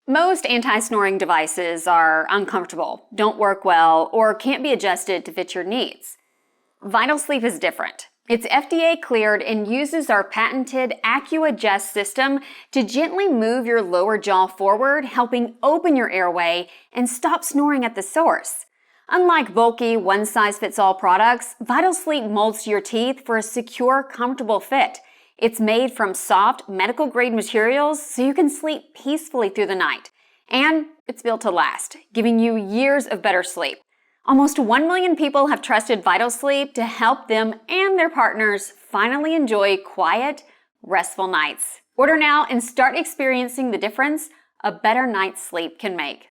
Most anti-snoring devices are uncomfortable, don't work well, or can't be adjusted to fit your needs. Vital Sleep is different. It's FDA-cleared and uses our patented Acu Adjust system to gently move your lower jaw forward, helping open your airway and stop snoring at the source. Unlike bulky, one-size-fits-all products, Vital Sleep molds to your teeth for a secure, comfortable fit. It's made from soft, medical-grade materials so you can sleep peacefully through the night. And it's built to last, giving you years of better sleep. Almost 1 million people have trusted Vital Sleep to help them and their partners finally enjoy quiet, restful nights. Order now and start experiencing the difference a better night's sleep can make.